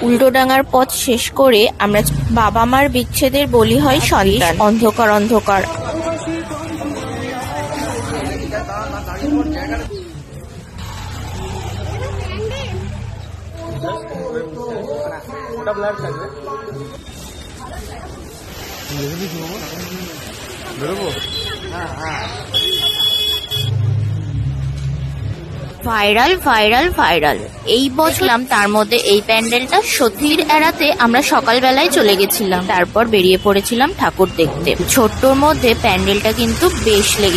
উল্টোডাঙার পথ শেষ করে আমরা বাবা মার বিচ্ছেদের বলি হয় সন্তান। অন্ধকার অন্ধকার ভাইরাল ভাইরাল ভাইরাল এই বছলাম। তার মধ্যে এই প্যান্ডেলটা সত্যির এড়াতে আমরা সকালবেলায় চলে গেছিলাম, তারপর বেরিয়ে পড়েছিলাম ঠাকুর দেখতে। ছোট্টর মধ্যে প্যান্ডেলটা কিন্তু বেশ লেগে